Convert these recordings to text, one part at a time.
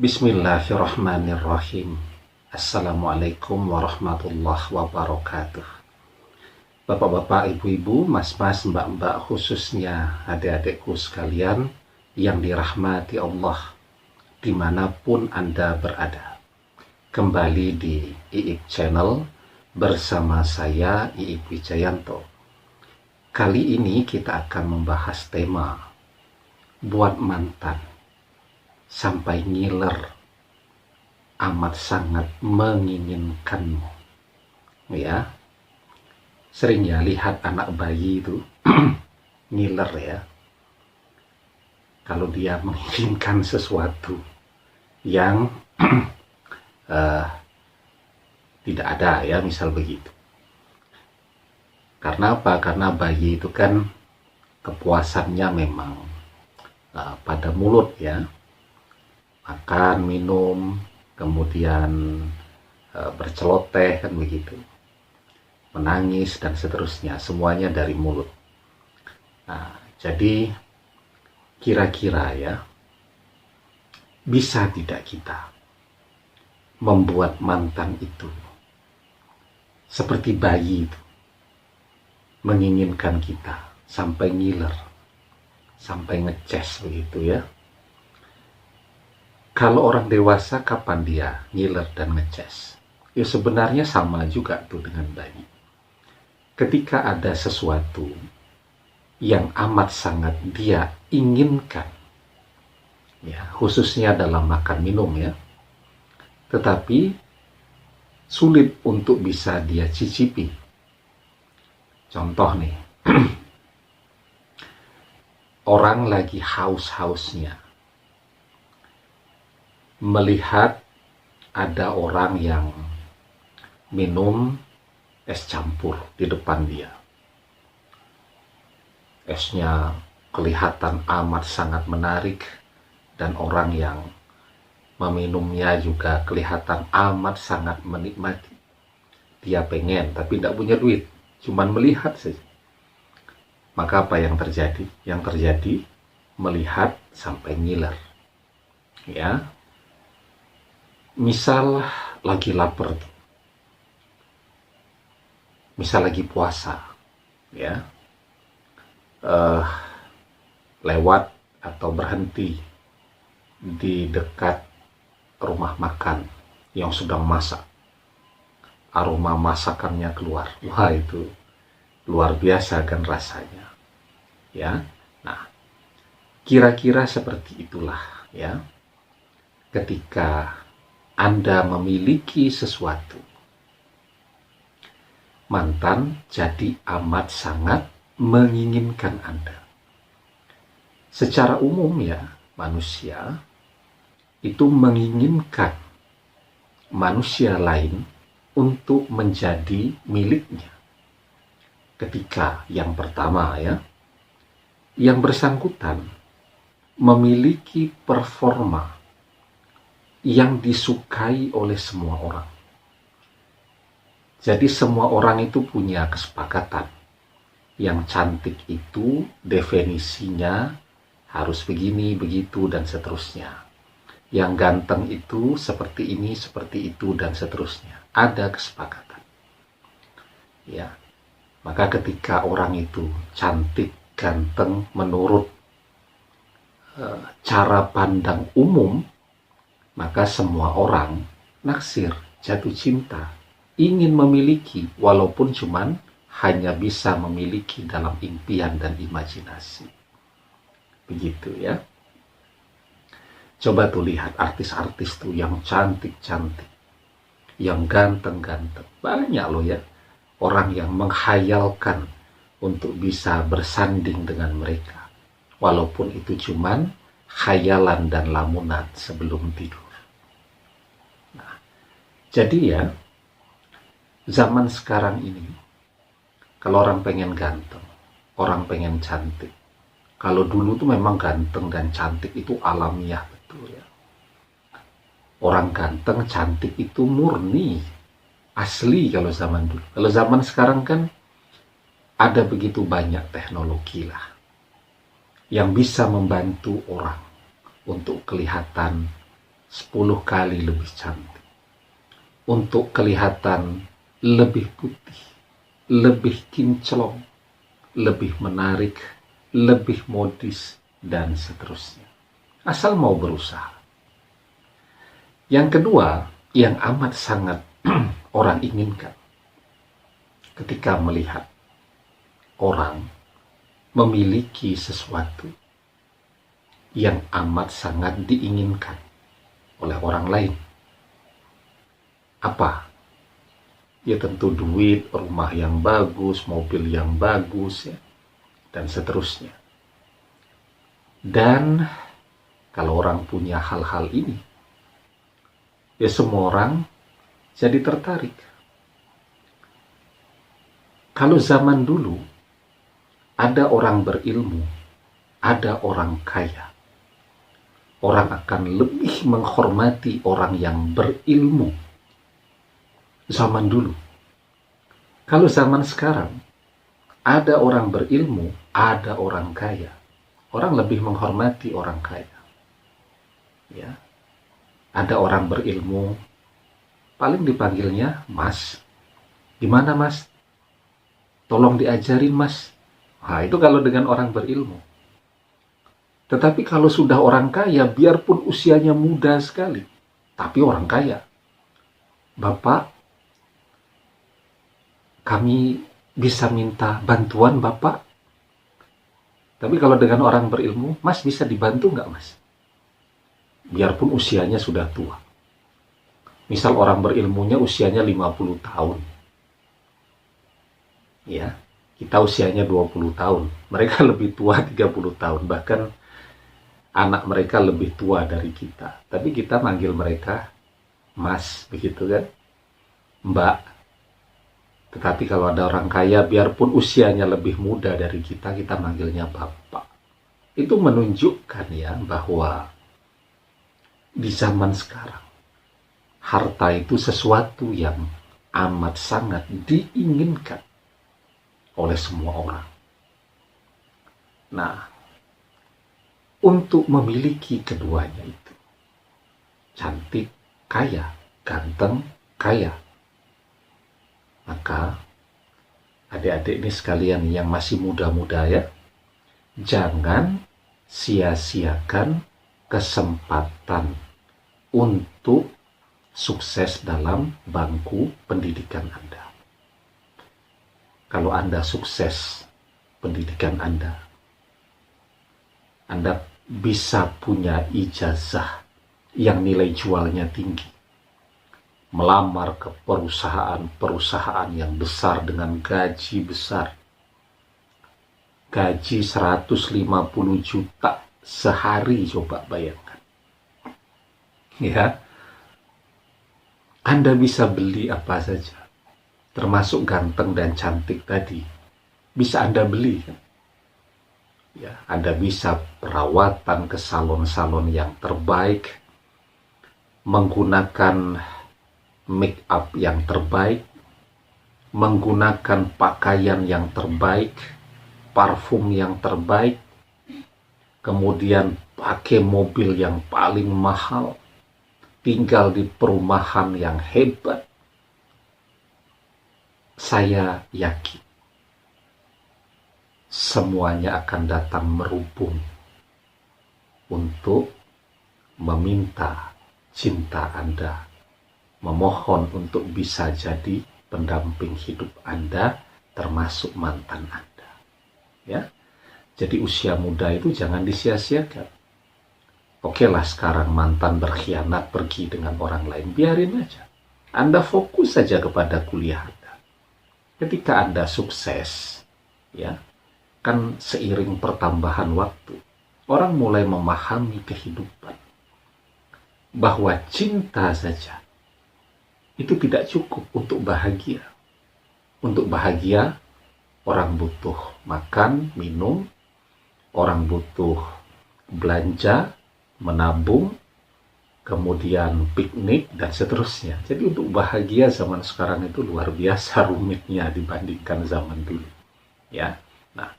Bismillahirrahmanirrahim. Assalamualaikum warahmatullahi wabarakatuh. Bapak-bapak, ibu-ibu, mas-mas, mbak-mbak, khususnya adik-adikku sekalian yang dirahmati Allah dimanapun Anda berada. Kembali di Iip Channel bersama saya Iip Wijayanto. Kali ini kita akan membahas tema buat mantan sampai ngiler, amat sangat menginginkanmu. Ya, sering ya lihat anak bayi itu ngiler ya, kalau dia menginginkan sesuatu yang tidak ada ya, misal begitu. Karena apa? Karena bayi itu kan kepuasannya memang pada mulut ya, makan, minum, kemudian berceloteh kan begitu, menangis dan seterusnya, semuanya dari mulut. Nah, jadi kira-kira ya, bisa tidak kita membuat mantan itu seperti bayi itu, menginginkan kita sampai ngiler, sampai ngeces begitu ya. Kalau orang dewasa kapan dia ngiler dan ngeces? Ya sebenarnya sama juga tuh dengan bayi. Ketika ada sesuatu yang amat sangat dia inginkan, ya khususnya dalam makan minum ya, tetapi sulit untuk bisa dia cicipi. Contoh nih, orang lagi haus-hausnya melihat ada orang yang minum es campur di depan dia. Esnya kelihatan amat sangat menarik dan orang yang meminumnya juga kelihatan amat sangat menikmati. Dia pengen tapi tidak punya duit, cuman melihat saja. Maka apa yang terjadi? Yang terjadi melihat sampai ngiler. Ya. Misal lagi lapar, misal lagi puasa, ya, lewat atau berhenti di dekat rumah makan yang sedang masak, aroma masakannya keluar, wah itu luar biasa kan rasanya, ya. Nah, kira-kira seperti itulah, ya, ketika Anda memiliki sesuatu, mantan jadi amat sangat menginginkan Anda. Secara umum ya, manusia itu menginginkan manusia lain untuk menjadi miliknya. Ketika yang pertama ya, yang bersangkutan memiliki performa yang disukai oleh semua orang. Jadi semua orang itu punya kesepakatan. Yang cantik itu definisinya harus begini, begitu, dan seterusnya. Yang ganteng itu seperti ini, seperti itu, dan seterusnya. Ada kesepakatan. Ya. Maka ketika orang itu cantik, ganteng, menurut cara pandang umum, maka semua orang naksir, jatuh cinta, ingin memiliki, walaupun cuman hanya bisa memiliki dalam impian dan imajinasi. Begitu ya. Coba tuh lihat artis-artis tuh yang cantik-cantik, yang ganteng-ganteng. Banyak loh ya, orang yang menghayalkan untuk bisa bersanding dengan mereka. Walaupun itu cuman khayalan dan lamunan sebelum tidur. Nah, jadi ya, zaman sekarang ini, kalau orang pengen ganteng, orang pengen cantik. Kalau dulu tuh memang ganteng dan cantik itu alamiah betul ya. Orang ganteng, cantik itu murni, asli kalau zaman dulu. Kalau zaman sekarang kan ada begitu banyak teknologi lah yang bisa membantu orang untuk kelihatan 10 kali lebih cantik. Untuk kelihatan lebih putih, lebih kinclong, lebih menarik, lebih modis, dan seterusnya. Asal mau berusaha. Yang kedua, yang amat sangat orang inginkan ketika melihat orang memiliki sesuatu yang amat sangat diinginkan oleh orang lain. Apa? Ya tentu duit, rumah yang bagus, mobil yang bagus, ya, dan seterusnya. Dan kalau orang punya hal-hal ini, ya semua orang jadi tertarik. Kalau zaman dulu, ada orang berilmu, ada orang kaya. Orang akan lebih menghormati orang yang berilmu. Zaman dulu. Kalau zaman sekarang, ada orang berilmu, ada orang kaya. Orang lebih menghormati orang kaya. Ya. Ada orang berilmu, paling dipanggilnya Mas. Gimana Mas? Tolong diajarin Mas. Nah, itu kalau dengan orang berilmu. Tetapi kalau sudah orang kaya, biarpun usianya muda sekali, tapi orang kaya. Bapak, kami bisa minta bantuan Bapak. Tapi kalau dengan orang berilmu, Mas bisa dibantu nggak Mas? Biarpun usianya sudah tua. Misal orang berilmunya usianya 50 tahun. Ya, kita usianya 20 tahun. Mereka lebih tua 30 tahun. Bahkan anak mereka lebih tua dari kita. Tapi kita manggil mereka Mas, begitu kan? Mbak. Tetapi kalau ada orang kaya, biarpun usianya lebih muda dari kita manggilnya Bapak. Itu menunjukkan ya bahwa di zaman sekarang, harta itu sesuatu yang amat sangat diinginkan oleh semua orang. Nah, untuk memiliki keduanya itu, cantik, kaya, ganteng, kaya, maka adik-adik ini sekalian yang masih muda-muda ya, jangan sia-siakan kesempatan untuk sukses dalam bangku pendidikan Anda. Kalau Anda sukses pendidikan Anda bisa punya ijazah yang nilai jualnya tinggi, melamar ke perusahaan-perusahaan yang besar dengan gaji besar, gaji 150 juta sehari, coba bayangkan. Ya, Anda bisa beli apa saja, termasuk ganteng dan cantik tadi, bisa Anda beli kan? Ya, Anda bisa perawatan ke salon-salon yang terbaik, menggunakan make up yang terbaik, menggunakan pakaian yang terbaik, parfum yang terbaik, kemudian pakai mobil yang paling mahal, tinggal di perumahan yang hebat. Saya yakin semuanya akan datang merubung untuk meminta cinta Anda, memohon untuk bisa jadi pendamping hidup Anda, termasuk mantan Anda. Ya, jadi usia muda itu jangan disia-siakan. Oke lah, sekarang mantan berkhianat pergi dengan orang lain, biarin aja. Anda fokus saja kepada kuliah Anda. Ketika Anda sukses, ya, kan seiring pertambahan waktu, orang mulai memahami kehidupan bahwa cinta saja itu tidak cukup untuk bahagia. Untuk bahagia, orang butuh makan, minum, orang butuh belanja, menabung, kemudian piknik, dan seterusnya. Jadi untuk bahagia zaman sekarang itu luar biasa rumitnya dibandingkan zaman dulu. Ya, nah,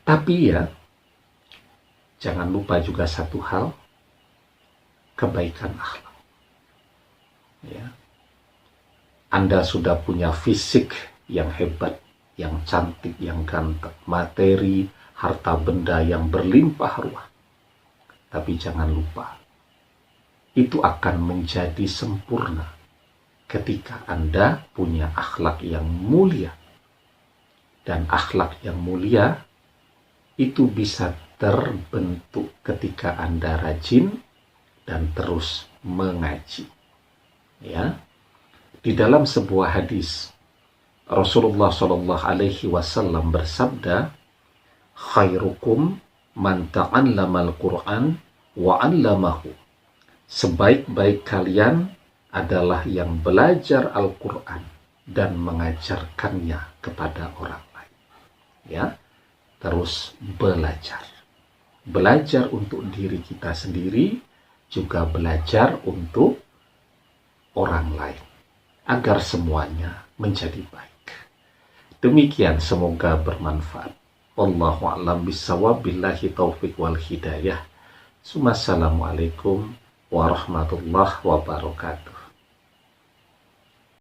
tapi ya, jangan lupa juga satu hal, kebaikan akhlak. Ya. Anda sudah punya fisik yang hebat, yang cantik, yang ganteng, materi, harta benda yang berlimpah ruah. Tapi jangan lupa, itu akan menjadi sempurna ketika Anda punya akhlak yang mulia. Dan akhlak yang mulia itu bisa terbentuk ketika Anda rajin dan terus mengaji. Ya. Di dalam sebuah hadis, Rasulullah Shallallahu Alaihi Wasallam bersabda, "Khairukum man ta'allamal Qur'an wa 'allamahu." Sebaik-baik kalian adalah yang belajar Al-Quran dan mengajarkannya kepada orang lain. Ya, terus belajar. Belajar untuk diri kita sendiri, juga belajar untuk orang lain, agar semuanya menjadi baik. Demikian, semoga bermanfaat. Wallahu a'lam bishawab, billahi taufiq wal hidayah. Assalamualaikum warahmatullahi wabarakatuh.